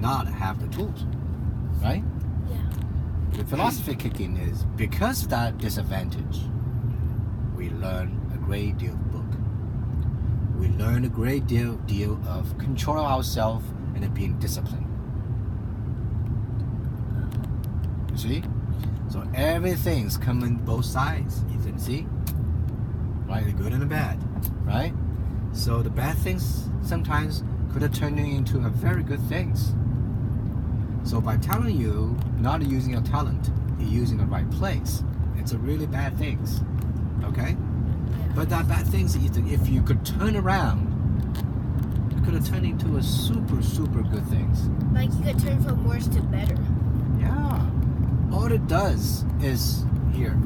not have the tools, right? Yeah. The philosophy kicking is because of that disadvantage, we learn a great deal of book. We learn a great deal of controlling ourselves and being disciplined. You see? So everything's coming both sides, Ethan, see? Right? The good and the bad, right? So the bad things sometimes could have turned into a very good things. So by telling you not using your talent, you're using the right place, it's a really bad things. Okay? But that bad things, Ethan, if you could turn around, it could have turned into a super, super good things. Like you could turn from worse to better. Yeah. All it does is here.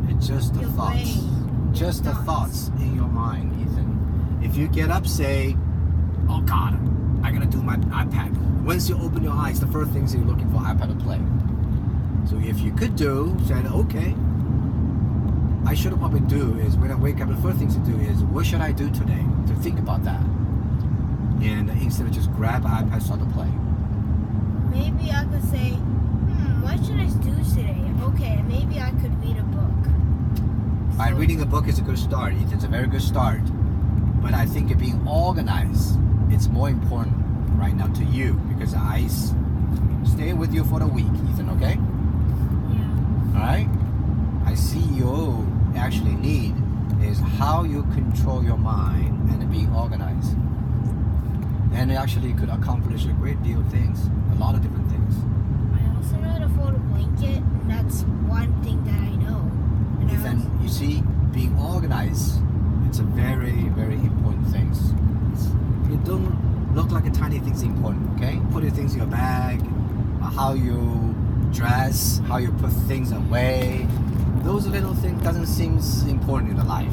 It's just the Your thoughts. brain. Just the thoughts in your mind, Ethan. If you get up, say, oh God, I gotta do my iPad. Once you open your eyes, the first thing is you're looking for iPad to play. So if you could do, say, okay, I should probably do is when I wake up, the first thing to do is what should I do today? To think about that. And instead of just grab an iPad, start to play. Maybe I could say, what should I do today? Okay, maybe I could read a book. By reading a book is a good start. It's a very good start. But I think being organized, it's more important right now to you because I stay with you for the week, Ethan, okay? Yeah. Alright? I see you actually need is how you control your mind and be organized. And it actually could accomplish a great deal of things, a lot of different things. I also know how to fold a blanket, and that's one thing that I know. And Ethan, you see, being organized, it's a very, very important thing. You don't look like a tiny thing's important, okay? Put your things in your bag, how you dress, how you put things away. Those little things doesn't seem important in the life,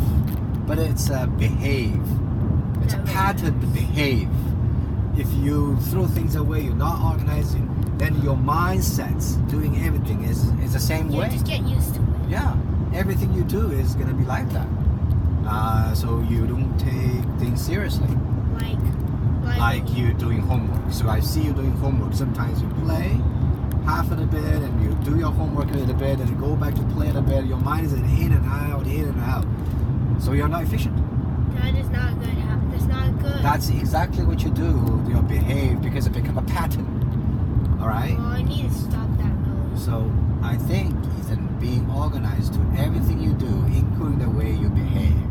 but it's a behave. It's a pattern to behave. If you throw things away, you're not organizing, then your mindsets doing everything is the same way. You just get used to it. Yeah, everything you do is gonna be like that. So you don't take things seriously. Like you doing homework. So I see you doing homework. Sometimes you play half of the bit and you do your homework a little bit and you go back to play a little bit. Your mind is in and out. So you're not efficient. That is not good. That's not good. That's exactly what you do. You behave because it becomes a pattern. All right? Well, I need to stop that though. So I think, Ethan, being organized to everything you do, including the way you behave,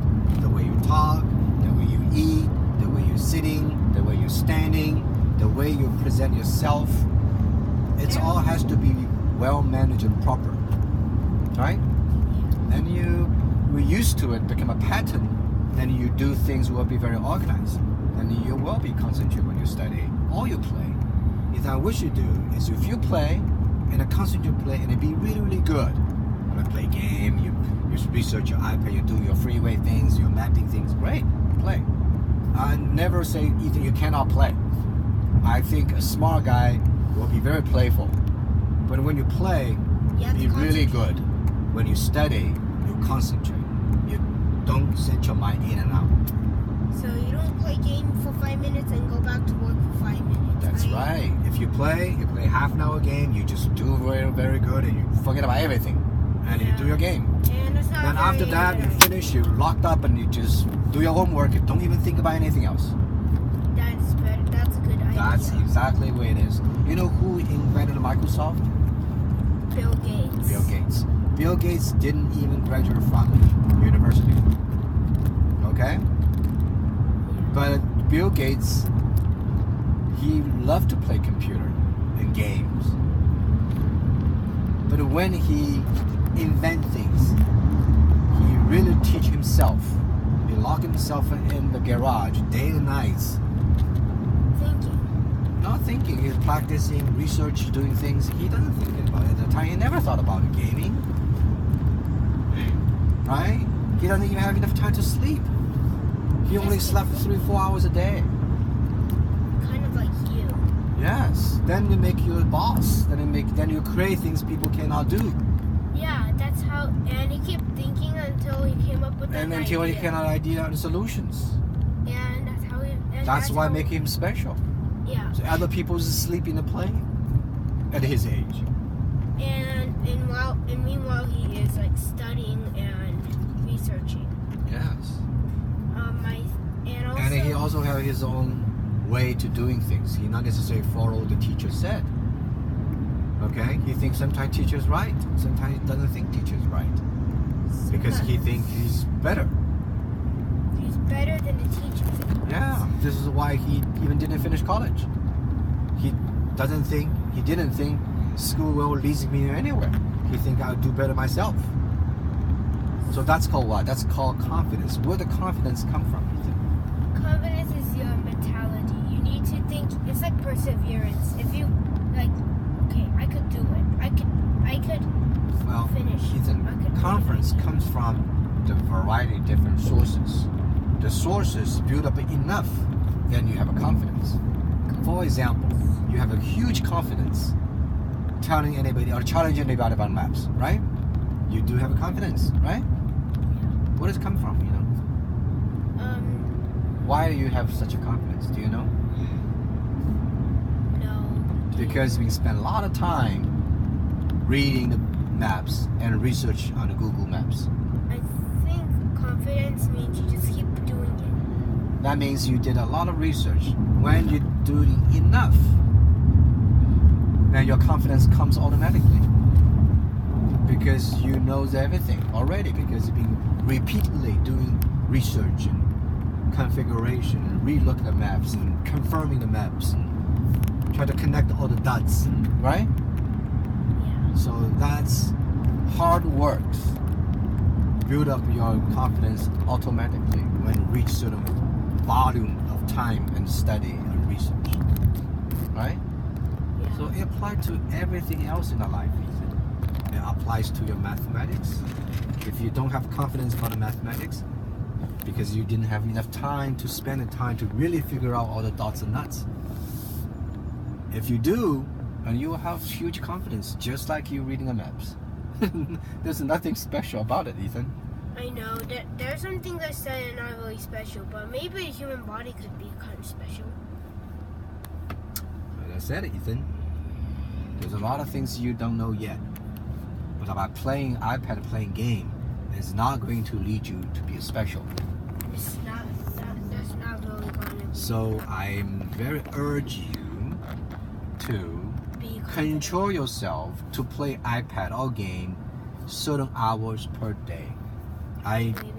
the way you talk, the way you eat, the way you're sitting, the way you're standing, the way you present yourself, it all has to be well managed and proper. Right? Then we're used to it, become a pattern, then you do things will be very organized. Then you will be concentrated when you study or you play. Ethan, what you do is if you play and concentrate play and be really, really good. When I play game, you research your iPad, you do your freeway things, you're mapping things, great, play. I never say, Ethan, you cannot play. I think a smart guy will be very playful. But when you play, be really good. When you study, you concentrate. You don't set your mind in and out. So you don't play game for 5 minutes and go back to work for 5 minutes. That's right. If you play half an hour game, you just do very, very good and you forget about everything. And you do your game. And it's not then after that, you finish, you're locked up and you just do your homework. You don't even think about anything else. That's better. That's a good idea. That's exactly the way it is. You know who invented Microsoft? Bill Gates. Bill Gates. Bill Gates didn't even graduate from university. Okay? But Bill Gates, he loved to play computer and games. But when he invent things, he really teach himself. He lock himself in the garage day and nights. Thinking. Not thinking, he's practicing, research, doing things. He doesn't think about it at the time. He never thought about gaming. Right? He doesn't even have enough time to sleep. He only slept 3-4 hours a day. Kind of like you. Yes. Then you make you a boss. Then you create things people cannot do. Yeah, that's how. And he kept thinking until he came up with And until he came out idea and solutions. And that's how he. And That's why make him special. Yeah. So other people's asleep in the plane at his age. And meanwhile he is like studying and researching. Yes. And he also have his own way to doing things. He not necessarily follow the teacher said. Okay? He thinks sometimes teacher's right. Sometimes he doesn't think teacher's right. Because he thinks he's better. He's better than the teacher. Yeah. This is why he even didn't finish college. He didn't think school will lead me anywhere. He think I'll do better myself. So that's called what? That's called confidence. Where the confidence come from, Ethan? Confidence is your mentality. You need to think. It's like perseverance. If you like, okay, I could do it. I could finish. Ethan, confidence comes from the variety of different sources. The sources build up enough, then you have a confidence. For example, you have a huge confidence telling anybody or challenging anybody about maps, right? You do have a confidence, right? Where does it come from, you know? Why do you have such a confidence? Do you know? No. Because we spend a lot of time reading the maps and research on the Google Maps. I think confidence means you just keep doing it. That means you did a lot of research. When you're doing enough, then your confidence comes automatically. Because you know everything already. Because you've been repeatedly doing research and configuration and relook at the maps and confirming the maps and try to connect all the dots, right? Yeah. So that's hard work. Build up your confidence automatically when you reach certain volume of time and study and research, right? Yeah. So it applies to everything else in our life. It applies to your mathematics. If you don't have confidence about the mathematics, because you didn't have enough time to spend the time to really figure out all the dots and nuts. If you do, and you will have huge confidence, just like you reading the maps. There's nothing special about it, Ethan. I know that there's some things I said are not really special, but maybe the human body could be kind of special. As I said, Ethan, there's a lot of things you don't know yet. But about playing iPad, playing game, is not going to lead you to be special. It's not. That's not really going to be. So I very urge you to Be control yourself to play iPad or game certain hours per day.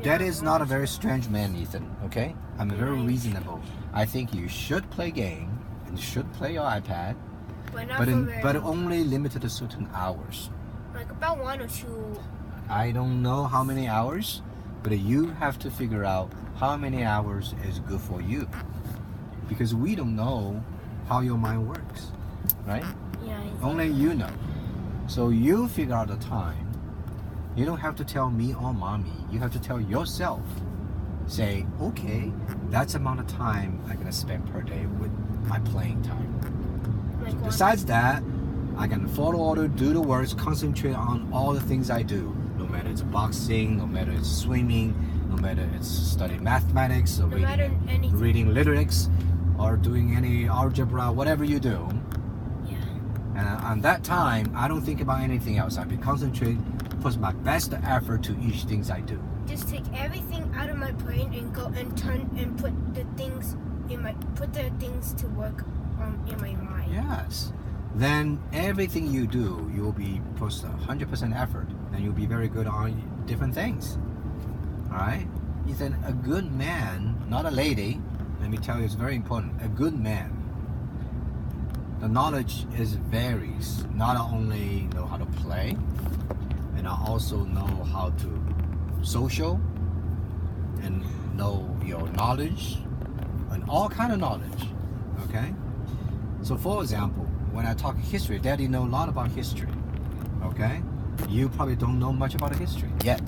That is not a very strange man, Ethan, okay? I'm very reasonable. I think you should play game and should play your iPad, but only limited to certain hours. Like about 1 or 2. I don't know how many hours, but you have to figure out how many hours is good for you. Because we don't know how your mind works, right? Yeah. Only you know. So you figure out the time. You don't have to tell me or mommy. You have to tell yourself. Say, okay, that's the amount of time I'm gonna spend per day with my playing time. Like Besides that, I can follow order, do the works, concentrate on all the things I do. No matter it's boxing, no matter it's swimming, no matter it's studying mathematics or reading lyrics or doing any algebra, whatever you do. Yeah. And on that time, I don't think about anything else. I concentrate, put my best effort to each things I do. Just take everything out of my brain and go and turn and put the things to work in my mind. Yes. Then everything you do, you'll be put 100% effort, and you'll be very good on different things. All right? Ethan, a good man, not a lady, let me tell you, it's very important. A good man, the knowledge varies. Not only know how to play, and I also know how to social, and know your knowledge, and all kind of knowledge. Okay? So for example, when I talk history, Daddy know a lot about history. Okay? You probably don't know much about history yet.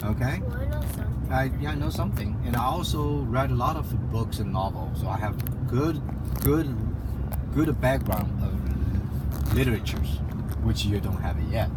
Okay? Well, I know something. I know something. And I also read a lot of books and novels. So I have good background of literatures, which you don't have it yet.